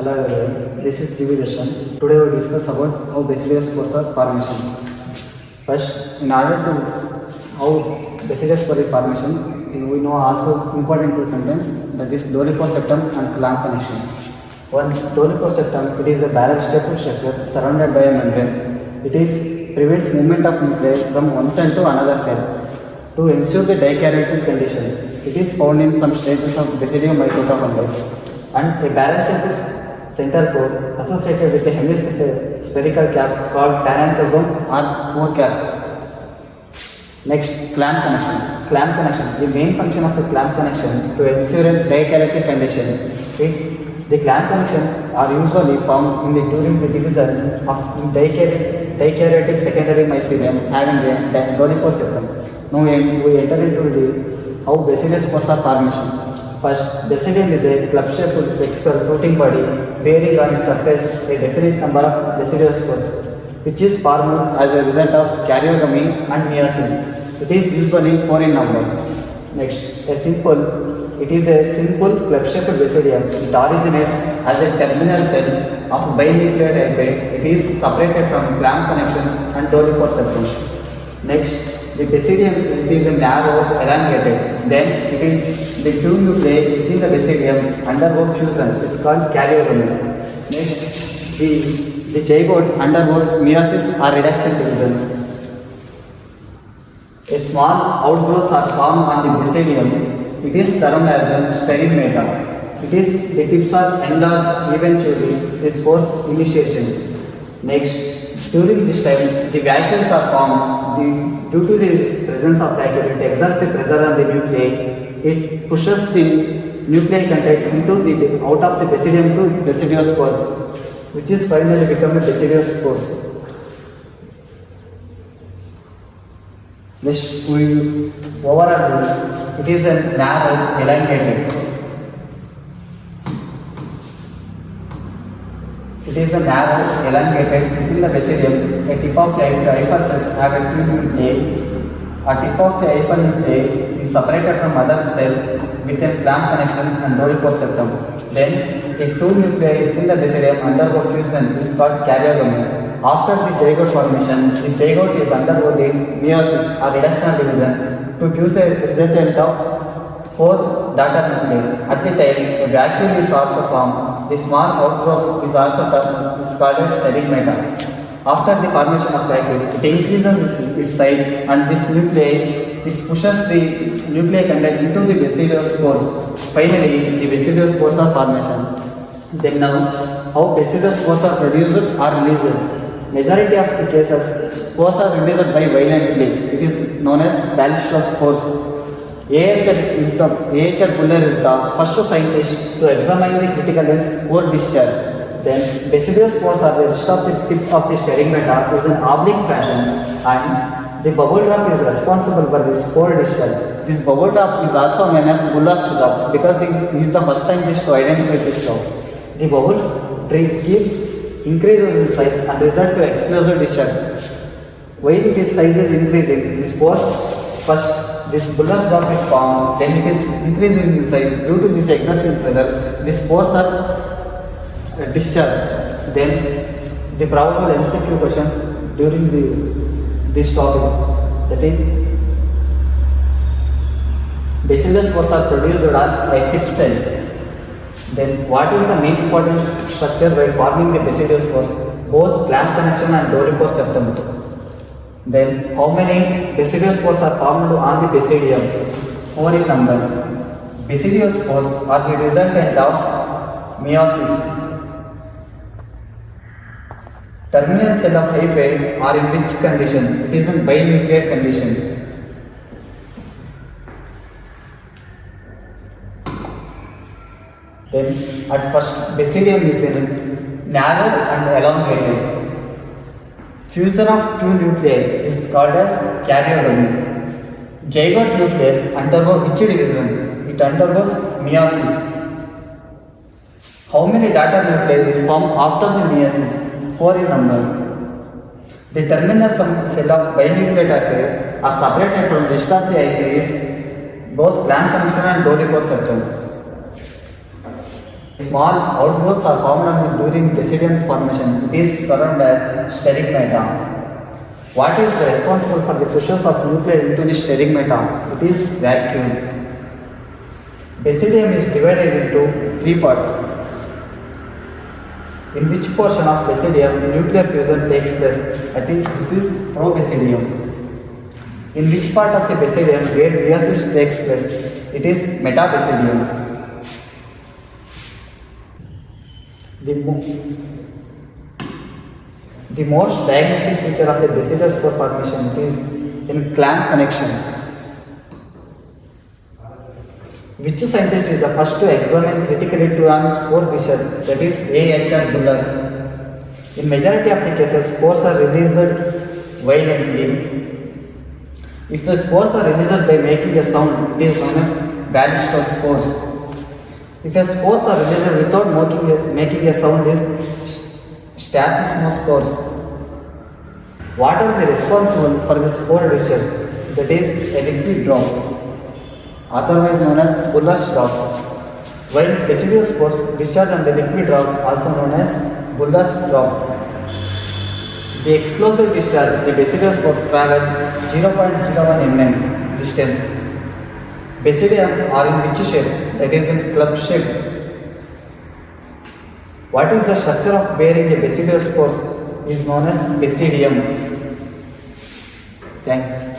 Hello everyone, this is Dharshan. Today we will discuss about how Basidiospores are formation. First, in order to how Basidiospore is formation, we know also important two contents, that is dolichos septum and clamp connection. One dolichos septum, it is a barrel staple structure surrounded by a membrane. It prevents movement of nuclei from one cell to another cell to ensure the dikaryotic condition. It is found in some stages of Basidium mitochondria, and a barrel shaped center core associated with a hemispherical cap called parenthosome or pore cap. Next, clamp connection. Clamp connection. The main function of the clamp connection to ensure a dikaryotic condition. The clamp connection are usually formed during the division of dikaryotic secondary mycelium having a dolichos septum. Now we enter into how Basidiospores are formation. First, Basidium is a club-shaped sexual fruiting body bearing on its surface a definite number of Basidiospores, which is formed as a result of karyogamy and meiosis. It is usually 4 in number. Next, it is a simple club-shaped Basidium. It originates as a terminal cell of binucleate hyphae. It is separated from clamp connection and dolichos septum. Next, the Basidium is a narrow, elongated. Then the two nuclei within the Basidium undergo fusion. It is called karyogamy. Next, the zygote undergoes meiosis or reduction division. A small outgrowths are formed on the Basidium. It is termed as a stereomata. The tips are enlarged eventually. This force initiation. Next, during this time, the vacuoles are formed. Due to the presence of vacuole, it exerts the pressure on the nuclei. It pushes the nuclei content out of the Basidium to Basidiospores, which is finally become a Basidiospores. Next, overall, it is a narrow, elongated. It is a narrow, elongated within the Basidium. A tip of the hyphal cells have a two nuclei. A tip of the hyphal nuclei is separated from other cell with a clamp connection and dolichos septum. Then, the two nuclei within the Basidium undergo fusion. This is called karyogamy. After the zygote formation, the zygote is undergo the meiosis or reduction division to give the resultant of 4 daughter nuclei. At the time, a vacuole is also formed. The small outgrowth is also called as stereomata. After the formation of vacuole, it increases its size and this nuclei pushes the nuclei content into the Basidiospores. Finally, the Basidiospores are formation. Then now, how Basidiospores are produced or released. Majority of the cases, spores are released by violently. It is known as Basidiospores. AHR Buller is the first scientist to examine the critical lens pore discharge. Then Basidiospores are the rest of the tip of the stereomata is an oblique fashion, and the bubble drop is responsible for this pore discharge. This bubble drop is also known as Buller's drop because he is the first scientist to identify this drop. The bubble increases in size and results to explosive discharge. While its size is increasing, this pores this Buller's drop is formed, then it is increasing in size. Due to this exertion pressure, these pores are discharged. Then the probable MCQ questions during this topic, that is, Basidiospores are produced on a tip cell. Then what is the main important structure while forming the Basidiospores? Both clamp connection and dolichos septum. Then how many Basidiospores are formed on the Basidium? 4 in number. Basidiospores are the resultant of meiosis. Terminal cell of hyphae are in which condition? It is in binucleate condition. Then at first, Basidium is in narrow and elongated. Fusion of two nuclei is called as karyogamy. Zygote nucleus undergo which division? It undergoes meiosis. How many daughter nuclei is formed after the meiosis? 4 in number. The terminal cell of binucleate hyphae are separated from the rest of the hyphae both clamp connection and dolichos septum. Small outgrowths are formed during basidium formation. It is termed as steric What is responsible for the pushes of nuclei into the steric It is vacuum. Basidium is divided into three parts. In which portion of basidium nuclear fusion takes place? I think this is probasidium. In which part of the basidium where meiosis takes place? It is metabasidium. The most diagnostic feature of the Basidiospore formation is in clamp connection. Which scientist is the first to examine critically to an spore fissure? That is A.H.R. Buller. In majority of the cases, spores are released violently. If the spores are released by making a sound, it is known as Basidiospores. If a spores are released without making a sound, it is Stathysmospores. What are the responsible for the spore discharge? That is a liquid drop, otherwise known as Buller's drop. While Basidiospores discharge on the liquid drop, also known as Buller's drop. The explosive discharge, the Basidiospore travel 0.01 mm distance. Basidium are in which shape? That is in club shape. What is the structure of bearing a Basidiospore? Is known as basidium. Thank you.